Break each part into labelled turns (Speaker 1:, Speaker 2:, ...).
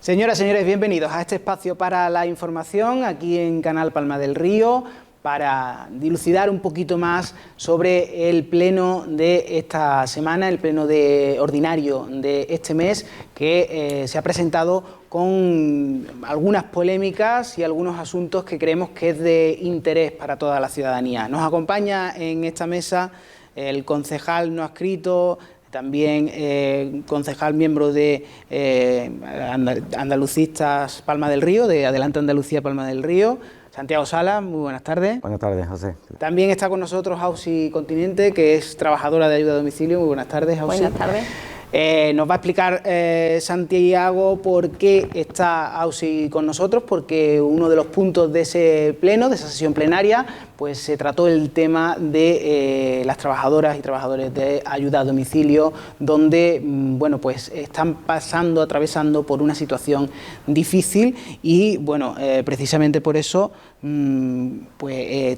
Speaker 1: Señoras, señores, bienvenidos a este espacio para la información aquí en Canal Palma del Río, para dilucidar un poquito más sobre el pleno de esta semana, el pleno ordinario de este mes, que se ha presentado con algunas polémicas y algunos asuntos que creemos que es de interés para toda la ciudadanía. Nos acompaña en esta mesa el concejal no adscrito, también concejal miembro de Andalucistas Palma del Río, de Adelante Andalucía Palma del Río, Santiago Sala. Muy buenas tardes.
Speaker 2: Buenas tardes, José.
Speaker 1: También está con nosotros Ausi Continente, que es trabajadora de ayuda a domicilio. Muy buenas tardes, Ausi.
Speaker 3: Buenas tardes.
Speaker 1: Nos va a explicar Santiago por qué está Ausi con nosotros, porque uno de los puntos de ese pleno, de esa sesión plenaria, pues se trató el tema de las trabajadoras y trabajadores de ayuda a domicilio, donde bueno, pues están atravesando por una situación difícil y bueno, precisamente por eso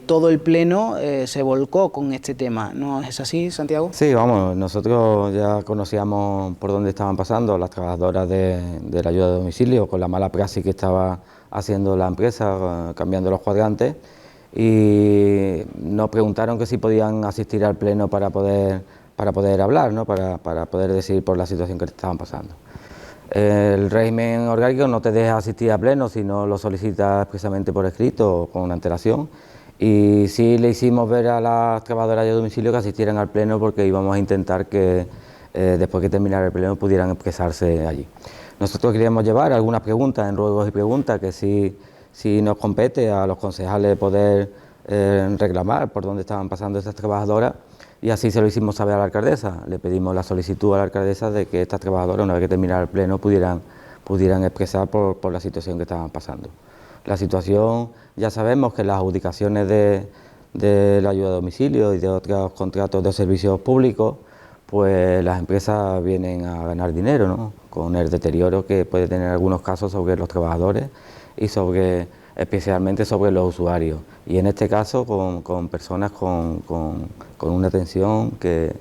Speaker 1: todo el pleno se volcó con este tema. ¿No es así, Santiago?
Speaker 2: Sí, vamos, nosotros ya conocíamos por dónde estaban pasando las trabajadoras de la ayuda a domicilio, con la mala praxis que estaba haciendo la empresa, cambiando los cuadrantes, y nos preguntaron que si podían asistir al pleno para poder hablar, ¿no? para poder decidir por la situación que estaban pasando. El régimen orgánico no te deja asistir a pleno si no lo solicitas expresamente por escrito o con antelación, y sí le hicimos ver a las trabajadoras de domicilio que asistieran al pleno, porque íbamos a intentar que después que terminara el pleno pudieran expresarse allí. Nosotros queríamos llevar algunas preguntas en ruegos y preguntas que sí nos compete a los concejales poder reclamar por dónde estaban pasando estas trabajadoras, y así se lo hicimos saber a la alcaldesa. Le pedimos la solicitud a la alcaldesa de que estas trabajadoras, una vez que terminara el pleno, pudieran expresar por la situación que estaban pasando. La situación, ya sabemos que las adjudicaciones de la ayuda a domicilio y de otros contratos de servicios públicos, pues las empresas vienen a ganar dinero, ¿no? Con el deterioro que puede tener en algunos casos sobre los trabajadores y especialmente sobre los usuarios, y en este caso con personas con una atención que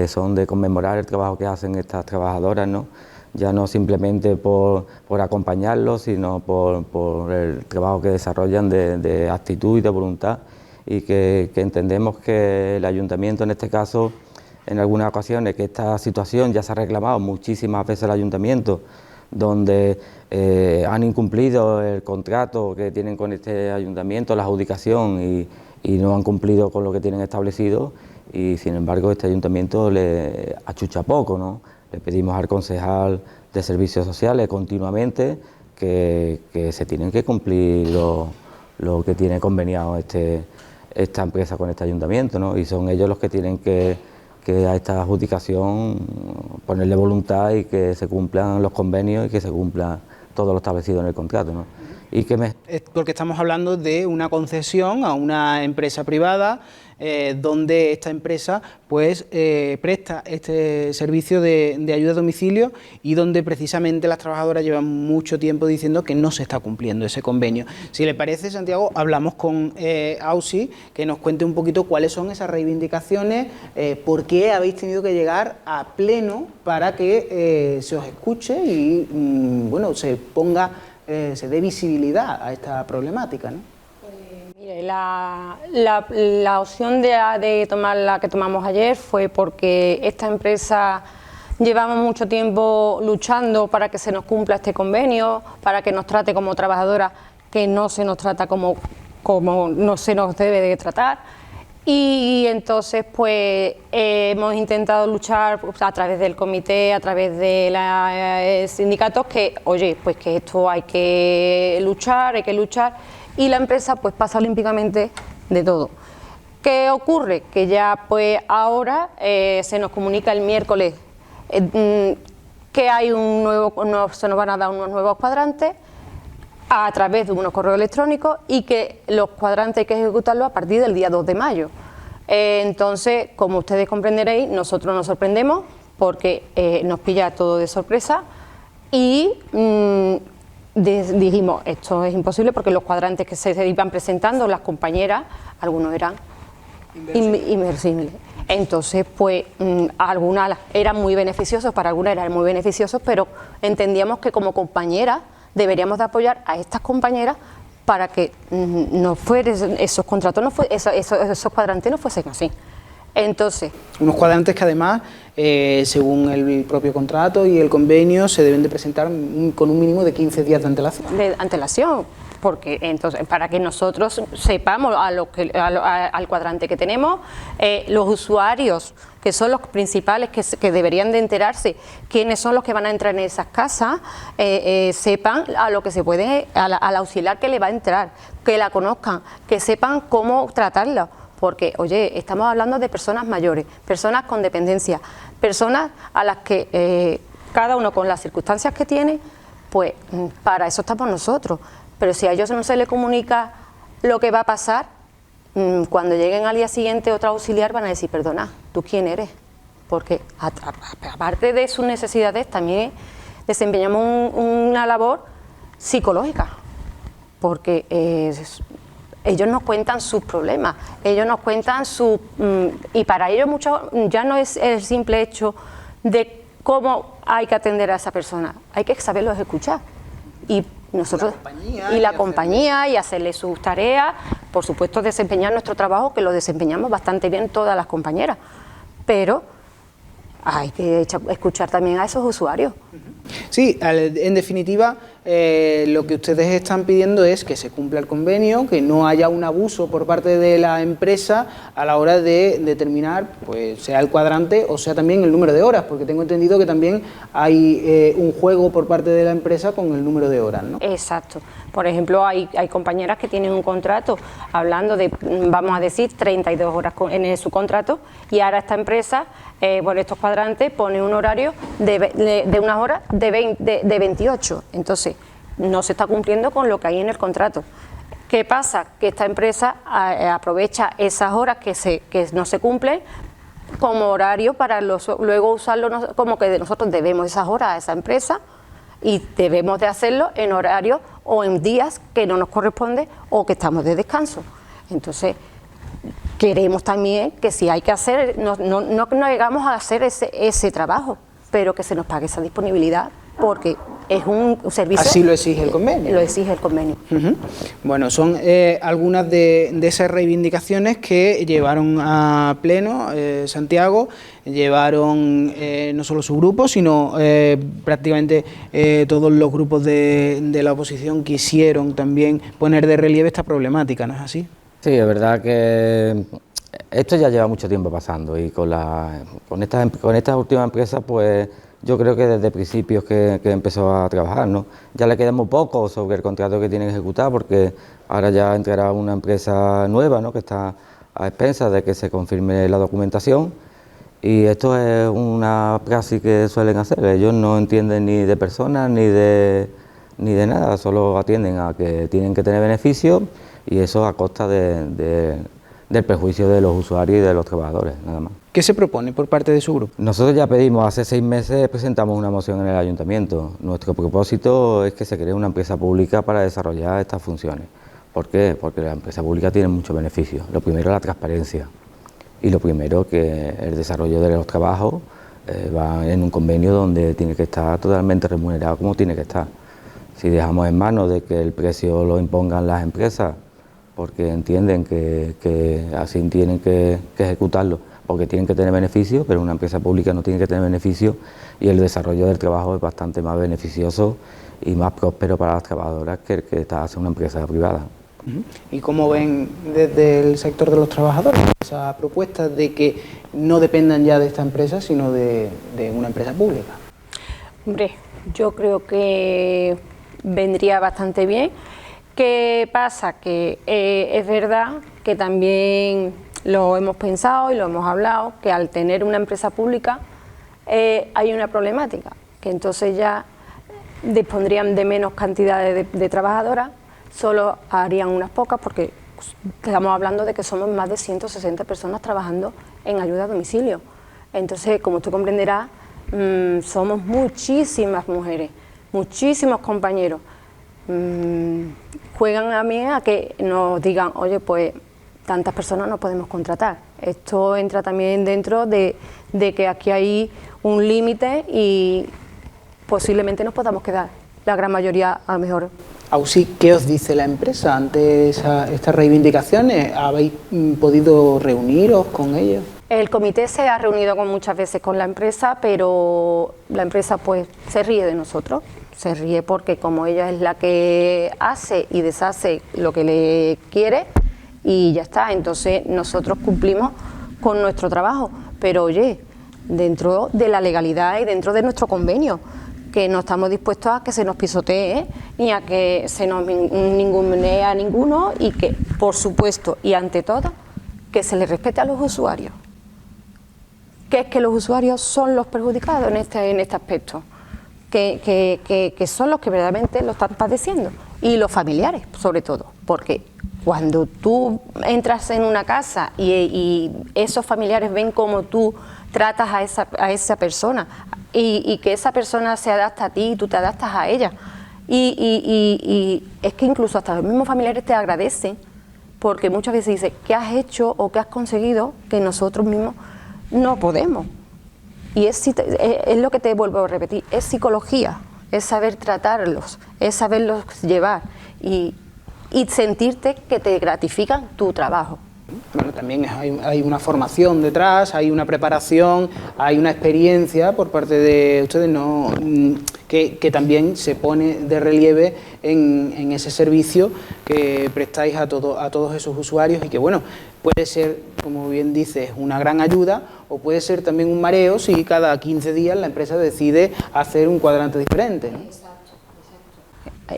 Speaker 2: son de conmemorar el trabajo que hacen estas trabajadoras, ¿no? Ya no simplemente por acompañarlos, sino por el trabajo que desarrollan de actitud y de voluntad, y que entendemos que el ayuntamiento, en este caso, en algunas ocasiones, que esta situación ya se ha reclamado muchísimas veces al ayuntamiento, donde han incumplido el contrato que tienen con este ayuntamiento, la adjudicación, y no han cumplido con lo que tienen establecido, y sin embargo este ayuntamiento le achucha poco, ¿no? Le pedimos al concejal de Servicios Sociales continuamente que se tienen que cumplir lo que tiene conveniado esta empresa con este ayuntamiento, ¿no? Y son ellos los que tienen que a esta adjudicación ponerle voluntad y que se cumplan los convenios y que se cumpla todo lo establecido en el contrato, ¿no?
Speaker 1: Porque estamos hablando de una concesión a una empresa privada, donde esta empresa pues presta este servicio de ayuda a domicilio, y donde precisamente las trabajadoras llevan mucho tiempo diciendo que no se está cumpliendo ese convenio. Si le parece, Santiago, hablamos con Ausi, que nos cuente un poquito cuáles son esas reivindicaciones, por qué habéis tenido que llegar a pleno para que se os escuche y bueno, se dé visibilidad a esta problemática, ¿no?
Speaker 3: Mire, la opción de tomar la que tomamos ayer fue porque esta empresa llevamos mucho tiempo luchando para que se nos cumpla este convenio, para que nos trate como trabajadoras, que no se nos trata como no se nos debe de tratar. Y entonces pues hemos intentado luchar a través del comité, a través de los sindicatos, que oye, pues que esto hay que luchar, y la empresa pues pasa olímpicamente de todo. ¿Qué ocurre? Que ya pues ahora se nos comunica el miércoles que hay se nos van a dar unos nuevos cuadrantes a través de unos correos electrónicos, y que los cuadrantes hay que ejecutarlos a partir del día 2 de mayo. Entonces, como ustedes comprenderéis, nosotros nos sorprendemos porque nos pilla todo de sorpresa, y dijimos, esto es imposible, porque los cuadrantes que se iban presentando las compañeras, algunos eran inversibles. Entonces, pues, algunas eran muy beneficiosos, para algunas eran muy beneficiosos, pero entendíamos que como compañeras deberíamos de apoyar a estas compañeras para que no fueran esos contratos, esos cuadrantes no fuesen así. Entonces,
Speaker 1: unos cuadrantes que además, según el propio contrato y el convenio, se deben de presentar con un mínimo de 15 días de antelación.
Speaker 3: De antelación, porque entonces para que nosotros sepamos al cuadrante que tenemos, los usuarios que son los principales que deberían de enterarse quiénes son los que van a entrar en esas casas, sepan a lo que se puede, al auxiliar que le va a entrar, que la conozcan, que sepan cómo tratarla. Porque, oye, estamos hablando de personas mayores, personas con dependencia, personas a las que cada uno con las circunstancias que tiene, pues para eso estamos nosotros. Pero si a ellos no se les comunica lo que va a pasar, cuando lleguen al día siguiente otro auxiliar van a decir, perdona, ¿tú quién eres? Porque aparte de sus necesidades también desempeñamos una labor psicológica, porque ellos nos cuentan sus problemas, ellos nos cuentan y para ellos mucho ya no es el simple hecho de cómo hay que atender a esa persona, hay que saberlos escuchar. Y nosotros la compañía y hacerle sus tareas, por supuesto desempeñar nuestro trabajo, que lo desempeñamos bastante bien todas las compañeras, pero hay que escuchar también a esos usuarios.
Speaker 1: Sí, en definitiva, lo que ustedes están pidiendo es que se cumpla el convenio, que no haya un abuso por parte de la empresa a la hora de determinar, pues sea el cuadrante o sea también el número de horas, porque tengo entendido que también hay un juego por parte de la empresa con el número de horas, ¿no?
Speaker 3: Exacto. Por ejemplo, hay compañeras que tienen un contrato hablando de, vamos a decir, 32 horas en su contrato, y ahora esta empresa, por estos cuadrantes, pone un horario de unas horas de 28. Entonces, no se está cumpliendo con lo que hay en el contrato. ¿Qué pasa? Que esta empresa aprovecha esas horas que no se cumplen como horario para luego usarlo como que nosotros debemos esas horas a esa empresa y debemos de hacerlo en horarios o en días que no nos corresponde o que estamos de descanso. Entonces, queremos también que si hay que hacer, no llegamos a hacer ese trabajo, pero que se nos pague esa disponibilidad, porque es un servicio...
Speaker 1: Así lo exige el convenio.
Speaker 3: Lo exige el convenio.
Speaker 1: Bueno, son algunas de esas reivindicaciones que llevaron a pleno Santiago, llevaron no solo su grupo, sino prácticamente todos los grupos de la oposición quisieron también poner de relieve esta problemática, ¿no es así?
Speaker 2: Sí, es verdad que esto ya lleva mucho tiempo pasando y con estas últimas empresas, pues yo creo que desde principios que empezó a trabajar, ¿no? Ya le queda muy poco sobre el contrato que tiene que ejecutar, porque ahora ya entrará una empresa nueva, ¿no? Que está a expensas de que se confirme la documentación, y esto es una praxis que suelen hacer. Ellos no entienden ni de personas ni de nada, solo atienden a que tienen que tener beneficios, y eso a costa del perjuicio de los usuarios y de los trabajadores, nada más.
Speaker 1: ¿Qué se propone por parte de su grupo?
Speaker 2: Nosotros ya pedimos, hace 6 meses presentamos una moción en el ayuntamiento. Nuestro propósito es que se cree una empresa pública para desarrollar estas funciones. ¿Por qué? Porque la empresa pública tiene muchos beneficios. Lo primero, la transparencia, y lo primero, que el desarrollo de los trabajos va en un convenio donde tiene que estar totalmente remunerado como tiene que estar. Si dejamos en manos de que el precio lo impongan las empresas, porque entienden que así tienen que ejecutarlo, porque tienen que tener beneficios, pero una empresa pública no tiene que tener beneficios, y el desarrollo del trabajo es bastante más beneficioso y más próspero para las trabajadoras que el que está haciendo una empresa privada.
Speaker 1: ¿Y cómo ven desde el sector de los trabajadores esa propuesta de que no dependan ya de esta empresa, sino de una empresa pública?
Speaker 3: Hombre, yo creo que vendría bastante bien. ¿Qué pasa? Que es verdad que también lo hemos pensado y lo hemos hablado, que al tener una empresa pública hay una problemática, que entonces ya dispondrían de menos cantidades de trabajadoras, solo harían unas pocas, porque estamos hablando de que somos más de 160 personas trabajando en ayuda a domicilio. Entonces, como tú comprenderás, somos muchísimas mujeres, muchísimos compañeros. Juegan a mí a que nos digan, oye, pues tantas personas no podemos contratar. Esto entra también dentro de que aquí hay un límite y posiblemente nos podamos quedar, la gran mayoría a lo mejor.
Speaker 1: Ausi, ¿qué os dice la empresa ante estas reivindicaciones? ¿Habéis podido reuniros con ellos?
Speaker 3: El comité se ha reunido muchas veces con la empresa, pero la empresa pues se ríe de nosotros, se ríe porque como ella es la que hace y deshace lo que le quiere y ya está, entonces nosotros cumplimos con nuestro trabajo, pero oye, dentro de la legalidad y dentro de nuestro convenio, que no estamos dispuestos a que se nos pisotee, ni a que se nos ningunee a ninguno y que, por supuesto, y ante todo, que se les respete a los usuarios. Que es que los usuarios son los perjudicados en este aspecto, que son los que verdaderamente lo están padeciendo, y los familiares, sobre todo, porque cuando tú entras en una casa y esos familiares ven cómo tú tratas a esa persona y que esa persona se adapta a ti y tú te adaptas a ella, y es que incluso hasta los mismos familiares te agradecen, porque muchas veces dicen, ¿qué has hecho o qué has conseguido que nosotros mismos no podemos? Y es lo que te vuelvo a repetir, es psicología, es saber tratarlos, es saberlos llevar y sentirte que te gratifican tu trabajo.
Speaker 1: Bueno, también hay una formación detrás, hay una preparación, hay una experiencia por parte de ustedes que también se pone de relieve en ese servicio que prestáis a todos esos usuarios y que, bueno, puede ser, como bien dices, una gran ayuda o puede ser también un mareo si cada 15 días la empresa decide hacer un cuadrante diferente, ¿no?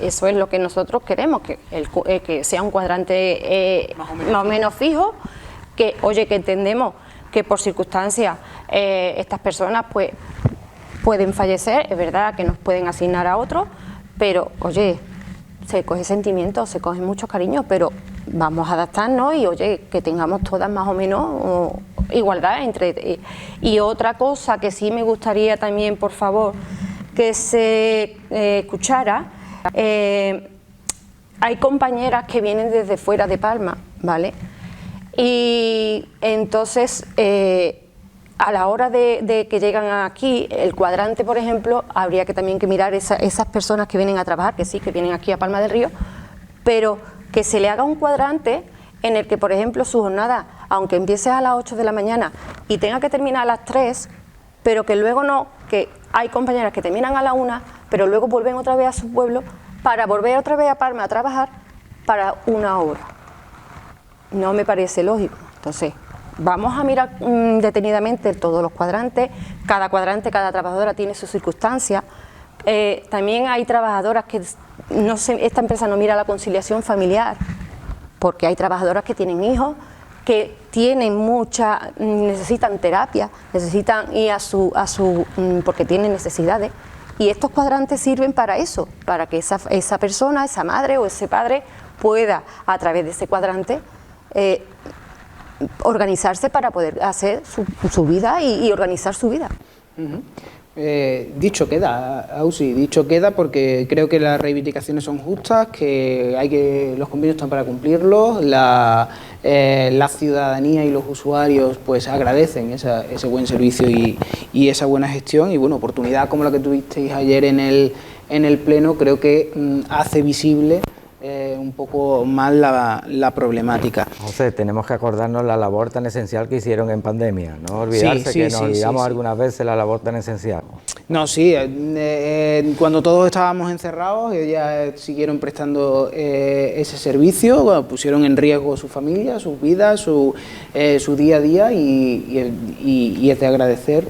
Speaker 3: Eso es lo que nosotros queremos, que sea un cuadrante más o menos fijo, que oye, que entendemos que por circunstancias estas personas pues pueden fallecer, es verdad que nos pueden asignar a otros, pero oye, se coge sentimientos, se coge mucho cariño, pero vamos a adaptarnos y oye, que tengamos todas más o menos igualdad entre... Y otra cosa que sí me gustaría también, por favor, que se escuchara. Hay compañeras que vienen desde fuera de Palma, ¿vale? Y entonces, a la hora de que llegan aquí, el cuadrante, por ejemplo, habría que también que mirar esas personas que vienen a trabajar, que sí, que vienen aquí a Palma del Río, pero que se le haga un cuadrante en el que, por ejemplo, su jornada, aunque empiece a las 8 de la mañana y tenga que terminar a las 3, pero que luego no, que hay compañeras que terminan a la 1, pero luego vuelven otra vez a su pueblo para volver otra vez a Palma a trabajar para 1 hora. No me parece lógico. Entonces, vamos a mirar detenidamente todos los cuadrantes, cada trabajadora tiene sus circunstancias. También hay trabajadoras que, esta empresa no mira la conciliación familiar, porque hay trabajadoras que tienen hijos, que tienen necesitan terapia, necesitan ir porque tienen necesidades, y estos cuadrantes sirven para eso, para que esa persona, esa madre o ese padre pueda, a través de ese cuadrante, organizarse para poder hacer su vida y organizar su vida.
Speaker 1: Uh-huh. Dicho queda, Ausi, dicho queda, porque creo que las reivindicaciones son justas, que los convenios están para cumplirlos, la ciudadanía y los usuarios pues agradecen ese buen servicio y esa buena gestión, y bueno, oportunidad como la que tuvisteis ayer en el pleno creo que hace visible un poco más la problemática.
Speaker 2: José, tenemos que acordarnos la labor tan esencial que hicieron en pandemia, no olvidarse que nos olvidamos algunas veces la labor tan esencial. No,
Speaker 1: sí, cuando todos estábamos encerrados, ellas siguieron prestando ese servicio, bueno, pusieron en riesgo su familia, sus vidas, su día a día, y es de agradecer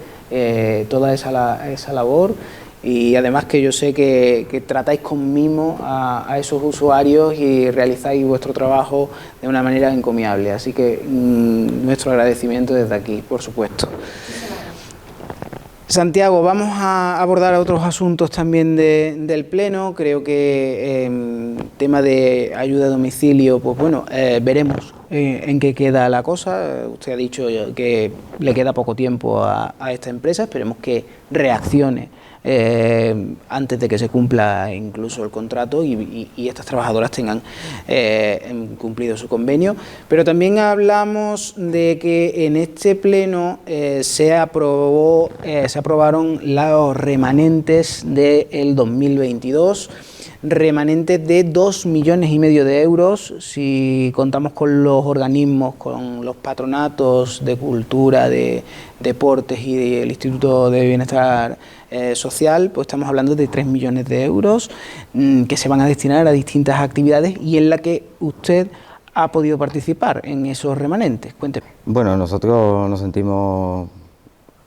Speaker 1: toda esa labor. Y además que yo sé que tratáis con mimo a esos usuarios y realizáis vuestro trabajo de una manera encomiable. Así que nuestro agradecimiento desde aquí, por supuesto. Santiago, vamos a abordar otros asuntos también del Pleno. Creo que tema de ayuda a domicilio, pues bueno, veremos en qué queda la cosa. Usted ha dicho que le queda poco tiempo a esta empresa, esperemos que reaccione antes de que se cumpla incluso el contrato y estas trabajadoras tengan cumplido su convenio. Pero también hablamos de que en este pleno se aprobaron los remanentes del 2022, remanentes de 2,5 millones de euros, si contamos con los organismos, con los patronatos de cultura, de deportes y del Instituto de Bienestar Social, pues estamos hablando de 3 millones de euros que se van a destinar a distintas actividades y en la que usted ha podido participar en esos remanentes. Cuénteme.
Speaker 2: Bueno, nosotros nos sentimos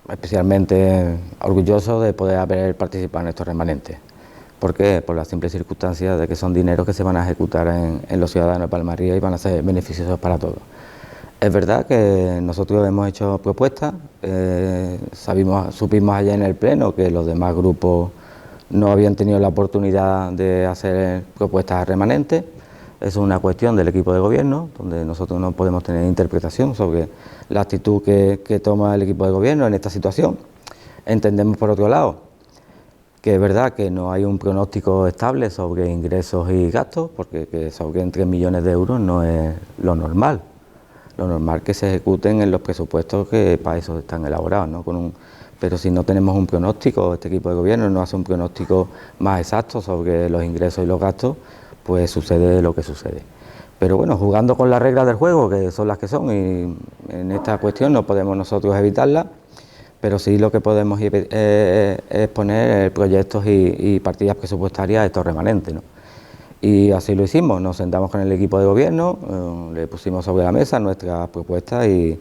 Speaker 2: especialmente orgullosos de poder haber participado en estos remanentes. ¿Por qué? Por la simple circunstancia de que son dineros que se van a ejecutar en los ciudadanos de Palmaría y van a ser beneficiosos para todos. Es verdad que nosotros hemos hecho propuestas, supimos ayer en el Pleno que los demás grupos no habían tenido la oportunidad de hacer propuestas remanentes. Es una cuestión del equipo de gobierno, donde nosotros no podemos tener interpretación sobre la actitud que toma el equipo de gobierno en esta situación. Entendemos, por otro lado, que es verdad que no hay un pronóstico estable sobre ingresos y gastos, porque que sobre 3 millones de euros no es lo normal. Lo normal que se ejecuten en los presupuestos que para eso están elaborados, ¿no? Pero si no tenemos un pronóstico, este equipo de gobierno no hace un pronóstico más exacto sobre los ingresos y los gastos, pues sucede lo que sucede. Pero bueno, jugando con las reglas del juego, que son las que son, y en esta cuestión no podemos nosotros evitarla, pero sí lo que podemos es poner proyectos y partidas presupuestarias a estos remanentes, ¿no? Y así lo hicimos, nos sentamos con el equipo de gobierno, le pusimos sobre la mesa nuestras propuestas y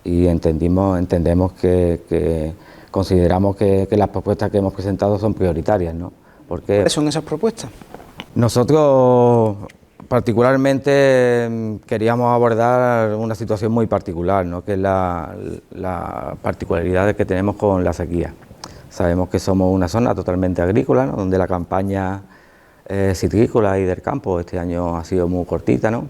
Speaker 2: entendemos que consideramos que las propuestas que hemos presentado son prioritarias, ¿no? Porque
Speaker 1: ¿cuáles son esas propuestas?
Speaker 2: Nosotros particularmente queríamos abordar una situación muy particular, ¿no? Que es la particularidad que tenemos con la sequía. Sabemos que somos una zona totalmente agrícola, ¿no? Donde la campaña citrícola y del campo este año ha sido muy cortita, ¿no?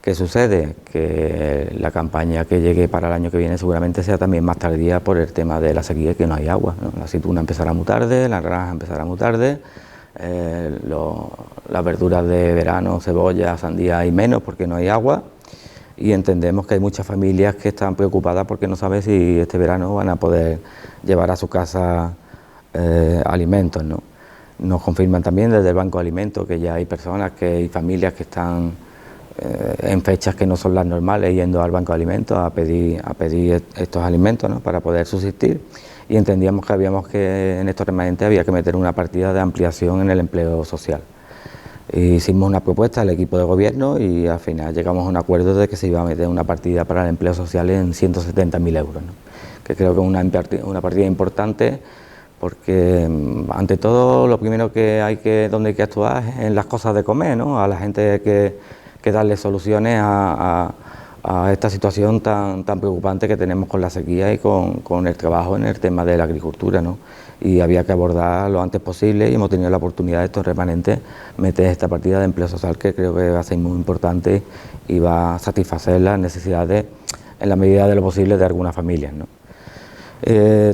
Speaker 2: ¿Qué sucede? Que la campaña que llegue para el año que viene seguramente sea también más tardía por el tema de la sequía, que no hay agua, ¿no? La aceituna empezará muy tarde, la naranja empezará muy tarde, las verduras de verano, cebolla, sandía y menos porque no hay agua, y entendemos que hay muchas familias que están preocupadas porque no saben si este verano van a poder llevar a su casa alimentos, ¿no? Nos confirman también desde el Banco de Alimentos que ya hay personas, que hay familias que están en fechas que no son las normales yendo al Banco de Alimentos a pedir estos alimentos, ¿no? Para poder subsistir, y entendíamos que en estos remanentes había que meter una partida de ampliación en el empleo social. Hicimos una propuesta al equipo de gobierno y al final llegamos a un acuerdo de que se iba a meter una partida para el empleo social en 170.000 euros, ¿no? Que creo que es una partida importante, porque ante todo lo primero donde hay que actuar es en las cosas de comer, ¿no? A la gente hay que darle soluciones a esta situación tan preocupante que tenemos con la sequía y con el trabajo en el tema de la agricultura, ¿no? Y había que abordar lo antes posible, y hemos tenido la oportunidad de estos remanentes meter esta partida de empleo social, que creo que va a ser muy importante y va a satisfacer las necesidades en la medida de lo posible de algunas familias, ¿no?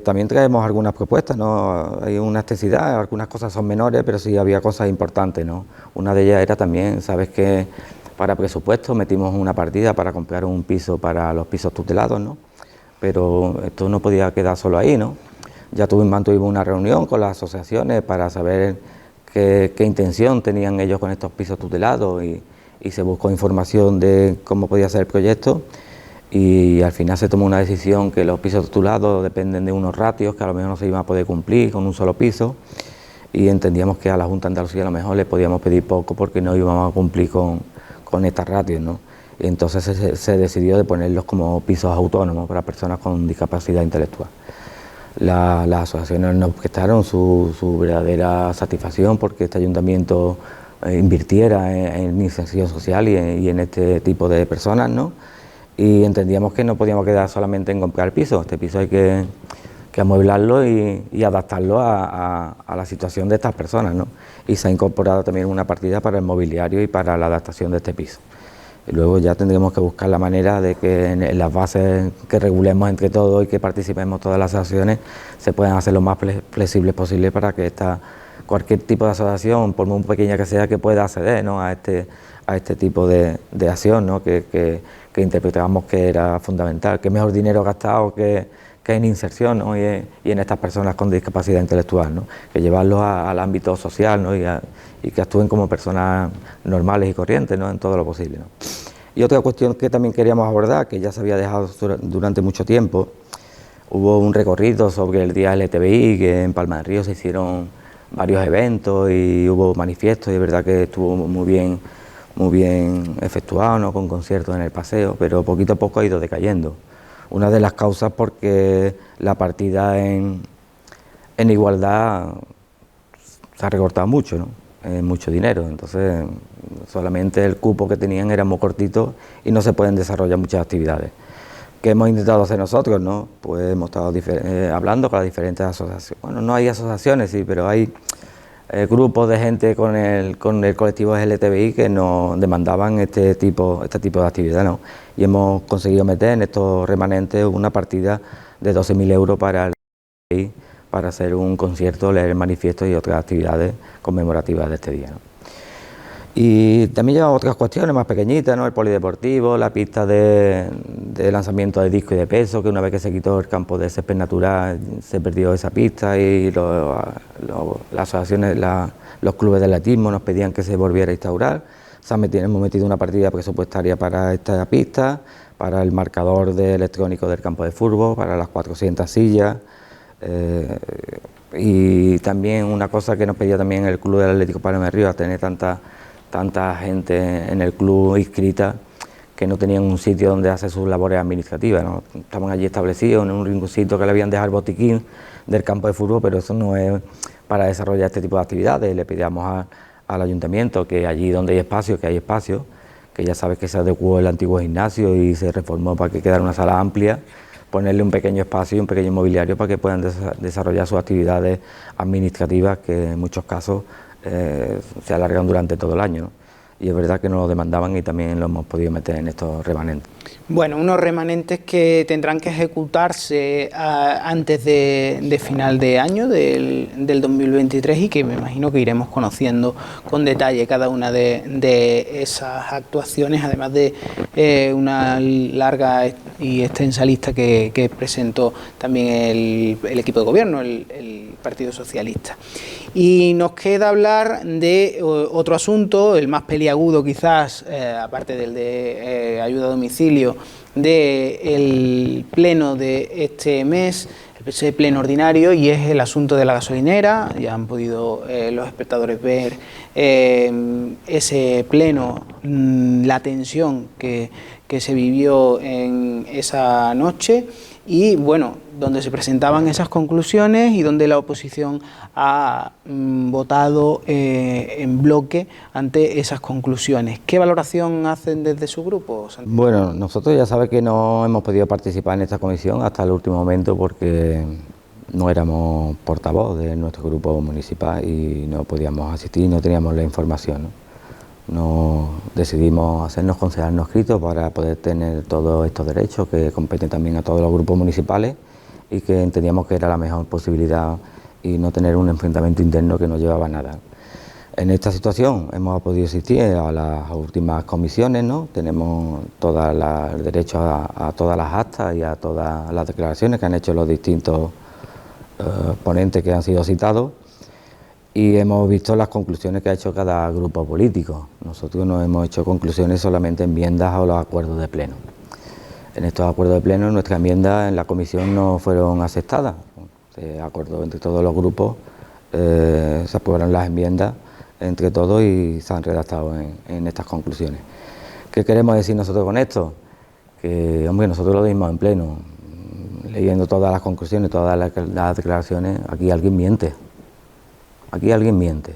Speaker 2: También traemos algunas propuestas, ¿no? Hay una extensidad, algunas cosas son menores, pero sí había cosas importantes, ¿no? Una de ellas era también, sabes que para presupuesto metimos una partida para comprar un piso para los pisos tutelados, ¿no? Pero esto no podía quedar solo ahí, ¿no? Ya mantuvimos una reunión con las asociaciones para saber qué intención tenían ellos con estos pisos tutelados, y se buscó información de cómo podía ser el proyecto, y al final se tomó una decisión que los pisos tutelados dependen de unos ratios que a lo mejor no se iban a poder cumplir con un solo piso, y entendíamos que a la Junta de Andalucía a lo mejor le podíamos pedir poco porque no íbamos a cumplir con estas ratios, ¿no? Y entonces se decidió de ponerlos como pisos autónomos para personas con discapacidad intelectual. Las asociaciones nos prestaron su verdadera satisfacción porque este ayuntamiento invirtiera en inserción social y en este tipo de personas, ¿no? Y entendíamos que no podíamos quedar solamente en comprar pisos. Este piso hay que amueblarlo y adaptarlo a la situación de estas personas, ¿no? Y se ha incorporado también una partida para el mobiliario y para la adaptación de este piso. Y luego ya tendremos que buscar la manera de que en las bases que regulemos entre todos y que participemos todas las asociaciones se puedan hacer lo más flexibles posible para que cualquier tipo de asociación, por muy pequeña que sea, que pueda acceder, ¿no?, a este tipo de acción, ¿no?, que interpretábamos que era fundamental, que mejor dinero gastado que en inserción, ¿no?, y en estas personas con discapacidad intelectual, ¿no?, que llevarlos al ámbito social, ¿no?, y que actúen como personas normales y corrientes, ¿no?, en todo lo posible, ¿no? Y otra cuestión que también queríamos abordar, que ya se había dejado durante mucho tiempo, hubo un recorrido sobre el Día LGTBI, que en Palma del Río se hicieron varios eventos y hubo manifiestos, y es verdad que estuvo muy bien efectuado, ¿no?, con conciertos en el paseo, pero poquito a poco ha ido decayendo. Una de las causas porque la partida en igualdad se ha recortado mucho, ¿no?, mucho dinero, entonces solamente el cupo que tenían era muy cortito y no se pueden desarrollar muchas actividades. ¿Qué hemos intentado hacer nosotros, no? Pues hemos estado hablando con las diferentes asociaciones. Bueno, no hay asociaciones, sí, pero hay grupos de gente con el colectivo LGTBI que nos demandaban este tipo de actividad, ¿no? Y hemos conseguido meter en estos remanentes una partida de 12.000 euros para el LGTBI, para hacer un concierto, leer el manifiesto y otras actividades conmemorativas de este día, ¿no? Y también lleva otras cuestiones más pequeñitas, ¿no?, el polideportivo, la pista de lanzamiento de disco y de peso, que una vez que se quitó el campo de césped natural se perdió esa pista, y las asociaciones, los clubes de atletismo nos pedían que se volviera a instaurar. Hemos metido una partida presupuestaria para esta pista, para el marcador electrónico del campo de fútbol, para las 400 sillas, y también una cosa que nos pedía también el Club del Atlético Palma del Río, a tener tanta gente en el club inscrita, que no tenían un sitio donde hacer sus labores administrativas, ¿no? Estaban allí establecidos en un rinconcito que le habían dejado el botiquín del campo de fútbol, pero eso no es para desarrollar este tipo de actividades. Le pedíamos al ayuntamiento que allí donde hay espacio, que hay espacio, que ya sabes que se adecuó el antiguo gimnasio y se reformó para que quedara una sala amplia, ponerle un pequeño espacio y un pequeño mobiliario para que puedan desarrollar sus actividades administrativas, que en muchos casos se alargan durante todo el año, ¿no? Y es verdad que nos lo demandaban y también lo hemos podido meter en estos remanentes.
Speaker 1: Bueno, unos remanentes que tendrán que ejecutarse antes de final de año, del 2023, y que me imagino que iremos conociendo con detalle cada una de esas actuaciones, además de una larga y extensa lista que presentó también el equipo de gobierno, el Partido Socialista. Y nos queda hablar de otro asunto, el más peliagudo quizás, aparte del de ayuda a domicilio, del pleno de este mes, ese pleno ordinario, y es el asunto de la gasolinera. Ya han podido los espectadores ver ese pleno, la tensión que se vivió en esa noche, y bueno, donde se presentaban esas conclusiones y donde la oposición ha votado en bloque ante esas conclusiones. ¿Qué valoración hacen desde su grupo, Santiago?
Speaker 2: Bueno, nosotros ya sabes que no hemos podido participar en esta comisión hasta el último momento porque no éramos portavoz de nuestro grupo municipal y no podíamos asistir, no teníamos la información, ¿no? Decidimos hacernos concejal no escrito para poder tener todos estos derechos que competen también a todos los grupos municipales, y que entendíamos que era la mejor posibilidad y no tener un enfrentamiento interno que no llevaba a nada. En esta situación hemos podido asistir a las últimas comisiones, ¿no? Tenemos el derecho a todas las actas y a todas las declaraciones que han hecho los distintos ponentes que han sido citados, y hemos visto las conclusiones que ha hecho cada grupo político. Nosotros no hemos hecho conclusiones, solamente enmiendas a los acuerdos de pleno. En estos acuerdos de pleno, nuestras enmiendas en la comisión no fueron aceptadas. Se acordó entre todos los grupos, se aprobaron las enmiendas entre todos y se han redactado en estas conclusiones. ¿Qué queremos decir nosotros con esto? Que, hombre, nosotros lo dimos en pleno, leyendo todas las conclusiones, todas las declaraciones. Aquí alguien miente. Aquí alguien miente,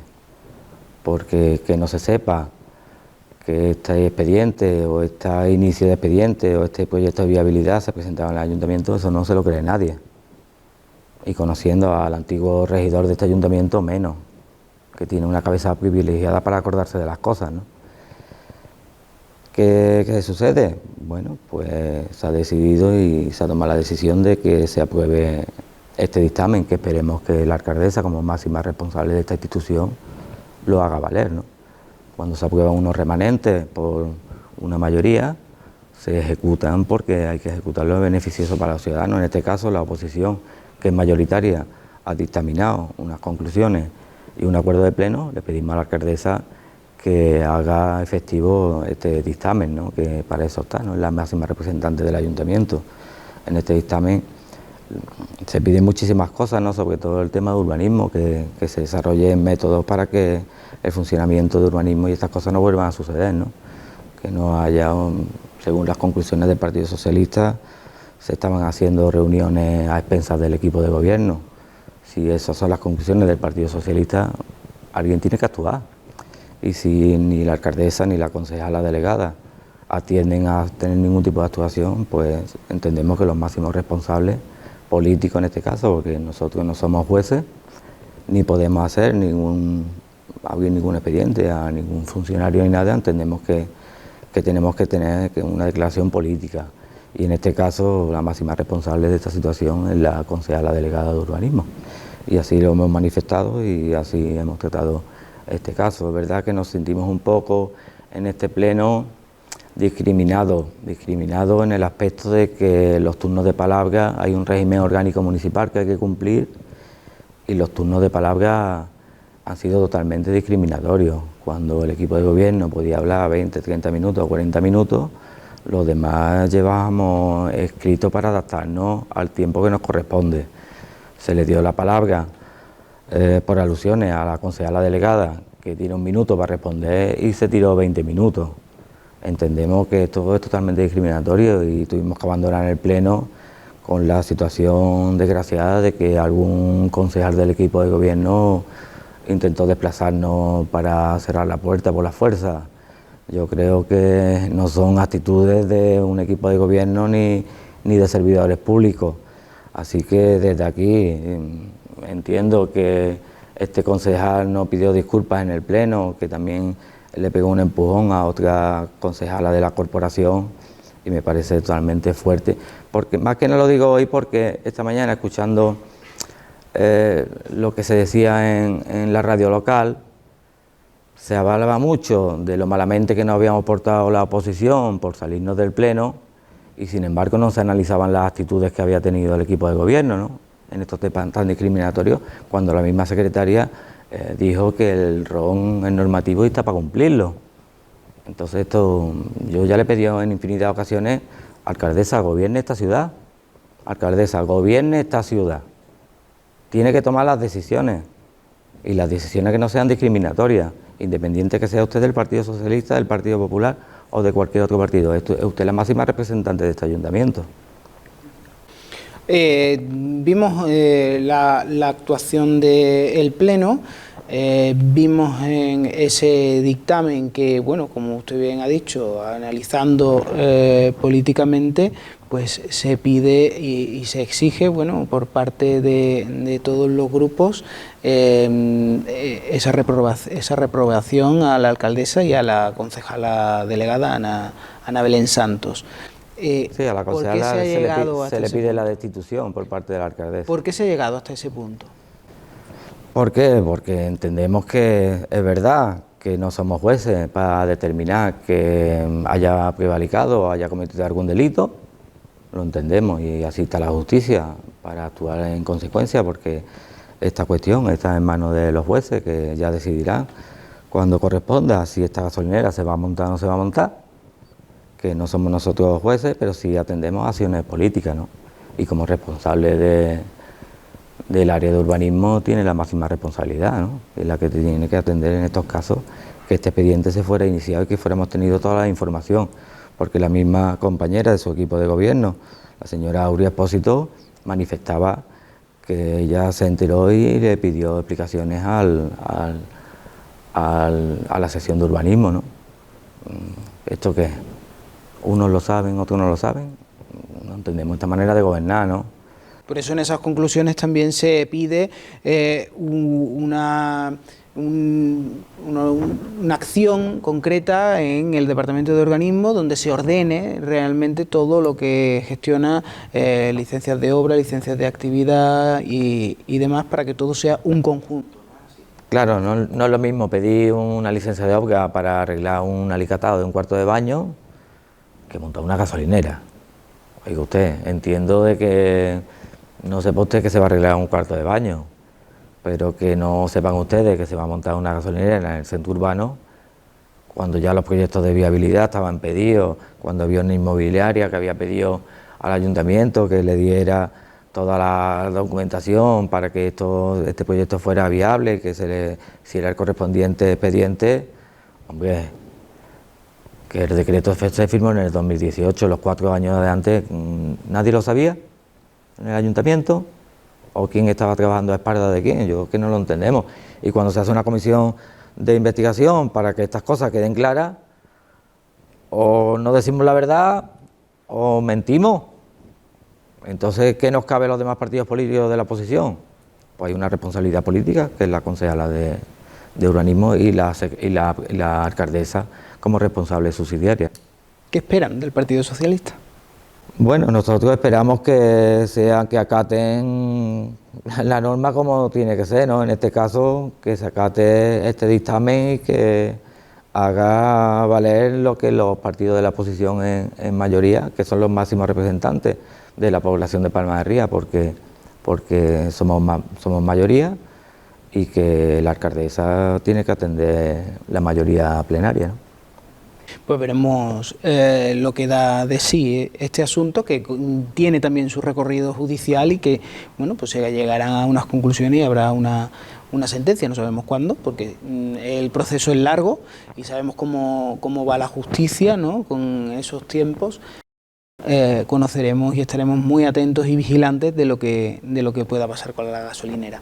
Speaker 2: porque que no se sepa que este expediente o este inicio de expediente o este proyecto de viabilidad se presentaba en el ayuntamiento, eso no se lo cree nadie. Y conociendo al antiguo regidor de este ayuntamiento, menos, que tiene una cabeza privilegiada para acordarse de las cosas, ¿no? ¿Qué sucede? Bueno, pues se ha decidido y se ha tomado la decisión de que se apruebe este dictamen, que esperemos que la alcaldesa, como máxima responsable de esta institución, lo haga valer, ¿no? Cuando se aprueban unos remanentes por una mayoría, se ejecutan porque hay que ejecutarlo beneficioso para los ciudadanos. En este caso, la oposición, que es mayoritaria, ha dictaminado unas conclusiones y un acuerdo de pleno. Le pedimos a la alcaldesa que haga efectivo este dictamen, ¿no? Que para eso está, ¿no? Es la máxima representante del ayuntamiento. En este dictamen se piden muchísimas cosas, ¿no? Sobre todo el tema de urbanismo, que se desarrollen métodos para que el funcionamiento de urbanismo y estas cosas no vuelvan a suceder, ¿no? Que no haya, según las conclusiones del Partido Socialista, se estaban haciendo reuniones a expensas del equipo de gobierno. Si esas son las conclusiones del Partido Socialista, alguien tiene que actuar. Y si ni la alcaldesa ni la concejala delegada atienden a tener ningún tipo de actuación, pues entendemos que los máximos responsables, políticos en este caso, porque nosotros no somos jueces, ni podemos hacer abrir ningún expediente a ningún funcionario ni nada, entendemos que tenemos que tener una declaración política. Y en este caso la máxima responsable de esta situación es la concejala delegada de urbanismo. Y así lo hemos manifestado y así hemos tratado este caso. Es verdad que nos sentimos un poco en este pleno discriminados en el aspecto de que los turnos de palabra, hay un régimen orgánico municipal que hay que cumplir y los turnos de palabra han sido totalmente discriminatorios. Cuando el equipo de gobierno podía hablar 20, 30 minutos o 40 minutos, los demás llevábamos escrito para adaptarnos al tiempo que nos corresponde. Se le dio la palabra por alusiones a la concejala delegada, que tiene 1 minuto para responder y se tiró 20 minutos. Entendemos que todo es totalmente discriminatorio y tuvimos que abandonar el pleno con la situación desgraciada de que algún concejal del equipo de gobierno intentó desplazarnos para cerrar la puerta por la fuerza. Yo creo que no son actitudes de un equipo de gobierno ni de servidores públicos. Así que desde aquí entiendo que este concejal no pidió disculpas en el pleno, que también le pegó un empujón a otra concejala de la corporación y me parece totalmente fuerte. Porque más que no lo digo hoy porque esta mañana escuchando lo que se decía en la radio local, se hablaba mucho de lo malamente que nos habíamos portado la oposición por salirnos del pleno y sin embargo no se analizaban las actitudes que había tenido el equipo de gobierno, ¿no? En estos temas tan discriminatorios, cuando la misma secretaria dijo que el RON es normativo y está para cumplirlo. Entonces esto, yo ya le he pedido en infinidad de ocasiones, alcaldesa, gobierne esta ciudad, alcaldesa, gobierne esta ciudad. Tiene que tomar las decisiones y las decisiones que no sean discriminatorias, independiente que sea usted del Partido Socialista, del Partido Popular o de cualquier otro partido. Es usted la máxima representante de este ayuntamiento.
Speaker 1: Vimos la actuación del Pleno, vimos en ese dictamen que, bueno, como usted bien ha dicho, analizando políticamente, pues se pide y se exige, bueno, por parte de todos los grupos esa reprobación a la alcaldesa y a la concejala delegada Ana Belén Santos.
Speaker 2: Sí, a la concejala se le pide la destitución por parte de la alcaldesa.
Speaker 1: ¿Por qué se ha llegado hasta ese punto?
Speaker 2: ¿Por qué? Porque entendemos que es verdad que no somos jueces para determinar que haya prevaricado o haya cometido algún delito, lo entendemos y así está la justicia para actuar en consecuencia, porque esta cuestión está en manos de los jueces que ya decidirán cuando corresponda si esta gasolinera se va a montar o no se va a montar, que no somos nosotros jueces, pero sí atendemos a acciones políticas, ¿no? Y como responsable del área de urbanismo tiene la máxima responsabilidad, ¿no? Es la que tiene que atender en estos casos que este expediente se fuera iniciado y que fuéramos tenido toda la información, porque la misma compañera de su equipo de gobierno, la señora Aurea Espósito, manifestaba que ella se enteró y le pidió explicaciones a la sesión de urbanismo, ¿no? ¿Esto qué es? Unos lo saben, otros no lo saben. No entendemos esta manera de gobernar, ¿no?
Speaker 1: Por eso en esas conclusiones también se pide una acción concreta en el Departamento de Urbanismo donde se ordene realmente todo lo que gestiona licencias de obra, licencias de actividad y demás, para que todo sea un conjunto.
Speaker 2: Claro, no es lo mismo pedir una licencia de obra para arreglar un alicatado de un cuarto de baño que montar una gasolinera. Oiga usted, entiendo de que no sepa usted que se va a arreglar un cuarto de baño, pero que no sepan ustedes que se va a montar una gasolinera en el centro urbano, cuando ya los proyectos de viabilidad estaban pedidos, cuando había una inmobiliaria que había pedido al ayuntamiento que le diera toda la documentación para que este proyecto fuera viable, que se le hiciera el correspondiente expediente. Hombre, que el decreto se firmó en el 2018, los 4 años de antes, nadie lo sabía en el ayuntamiento, o quién estaba trabajando a espaldas de quién, yo que no lo entendemos. Y cuando se hace una comisión de investigación para que estas cosas queden claras, o no decimos la verdad o mentimos. Entonces, ¿qué nos cabe a los demás partidos políticos de la oposición? Pues hay una responsabilidad política, que es la concejala de urbanismo y la alcaldesa como responsable subsidiaria.
Speaker 1: ¿Qué esperan del Partido Socialista?
Speaker 2: Bueno, nosotros esperamos que acaten la norma como tiene que ser, ¿no? En este caso, que se acate este dictamen y que haga valer lo que los partidos de la oposición en mayoría, que son los máximos representantes de la población de Palma de Ría, porque somos mayoría y que la alcaldesa tiene que atender la mayoría plenaria, ¿no?
Speaker 1: Pues veremos lo que da de sí este asunto, que tiene también su recorrido judicial y que, bueno, pues se llegarán a unas conclusiones y habrá una sentencia, no sabemos cuándo, porque el proceso es largo y sabemos cómo va la justicia, ¿no? Con esos tiempos. Conoceremos y estaremos muy atentos y vigilantes de lo que pueda pasar con la gasolinera.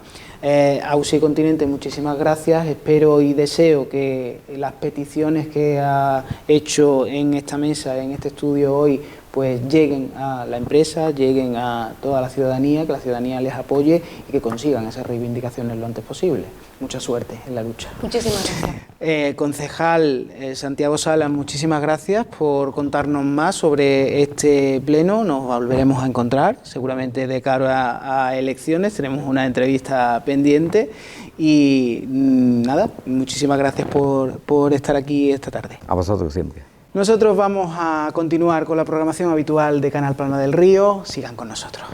Speaker 1: AUSI Continente, muchísimas gracias. Espero y deseo que las peticiones que ha hecho en esta mesa, en este estudio hoy, pues lleguen a la empresa, lleguen a toda la ciudadanía, que la ciudadanía les apoye y que consigan esas reivindicaciones lo antes posible. Mucha suerte en la lucha.
Speaker 3: Muchísimas gracias.
Speaker 1: Concejal Santiago Salas, muchísimas gracias por contarnos más sobre este pleno. Nos volveremos a encontrar, seguramente de cara a elecciones, tenemos una entrevista pendiente y nada, muchísimas gracias por estar aquí esta tarde.
Speaker 2: A vosotros siempre.
Speaker 1: Nosotros vamos a continuar con la programación habitual de Canal Palma del Río. Sigan con nosotros.